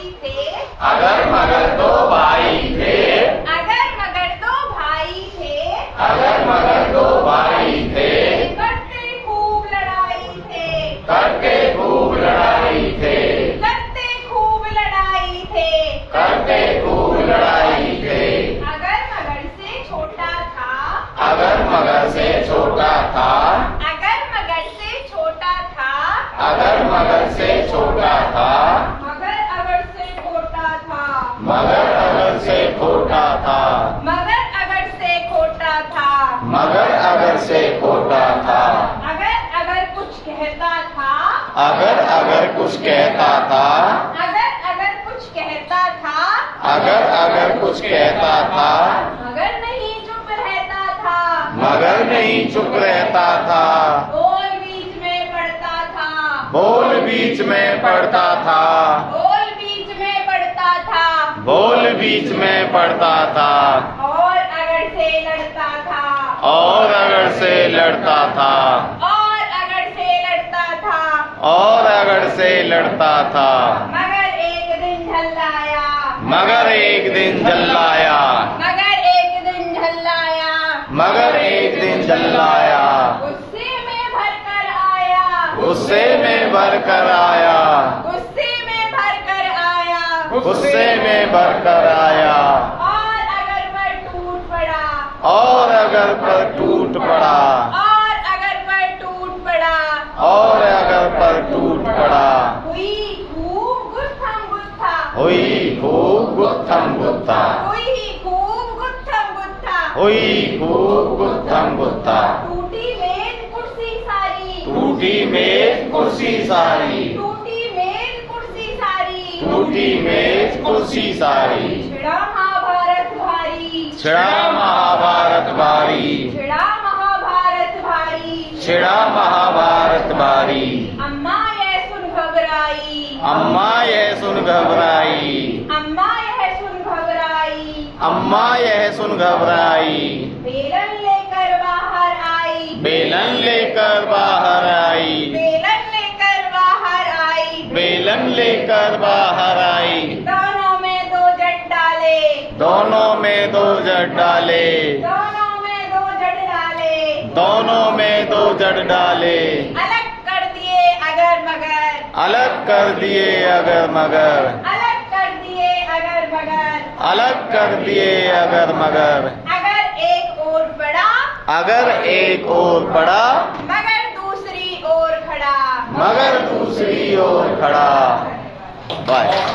भाई थे, अगर मगर दो भाई थे, अगर मगर दो भाई थे, अगर मगर दो भाई थे, करते खूब लड़ाई थे, करते खूब लड़ाई थे, करते खूब लड़ाई थे, करते खूब लड़ाई थे। अगर मगर से छोटा था, अगर मगर से छोटा था, अगर मगर से छोटा था, अगर मगर से छोटा था, मगर अगर से खोटा था, मगर अगर से खोटा था, मगर अगर से खोटा था, मगर अगर से खोटा था, अगर कुछ कहता था, अगर अगर कुछ कहता था, अगर कुछ कहता था, अगर कुछ कहता था, मगर नहीं चुप रहता था, मगर नहीं चुप रहता था, बोल बीच में पड़ता था, बोल बीच में पड़ता था, बोल बीच में पड़ता था, बोल बीच में पड़ता था, और अगर से लड़ता था, और अगर से लड़ता था, और अगर से लड़ता था, और अगर से लड़ता था, मगर एक दिन झल्लाया, मगर एक दिन जल्लाया, मगर एक दिन झल्लाया, मगर एक दिन जल्लाया, गुस्से में भर कर आया, गुस्से में भर कर आया, गुस्से में भर कर आया, गुस्से में भर कर आया, और अगर पर टूट पड़ा, और अगर पर टूट पड़ा, और अगर पर टूट पड़ा, और अगर पर टूट पड़ा, हुई खूब गुत्थम गुत्था, हुई खूब गुत्थम गुत्था, हुई खूब गुत्थम गुत्था, हुई खूब गुत्थम गुत्था, टूटी मेज कुर्सी सारी, टूटी मेज कुर्सी सारी, टूटी मेज कुर्सी सारी, टूटी मेज कुर्सी सारी, छिड़ा महाभारत भारी, छिड़ा महाभारत भारी, छिड़ा महाभारत भारी, छिड़ा महाभारत भारी, अम्मा यह सुन घबराई, अम्मा यह सुन घबराई, अम्मा यह सुन घबराई, अम्मा यह सुन घबराई, बेलन लेकर बाहर आई, बेलन लेकर बाहर आई, बेलन लेकर बाहर आई, बेलन लेकर बाहर आई, दोनों में दो जट डाले, दोनों में दो जड़ डाले, दोनों में दो जट डाले, दोनों में दो जड़ डाले, अलग कर दिए अगर मगर, अलग कर दिए अगर मगर, अलग कर दिए अगर मगर, अलग कर दिए अगर मगर, अगर एक और बढ़ा, अगर एक और बढ़ा, मगर दूसरी ओर खड़ा, मगर दूसरी ओर खड़ा। बाय।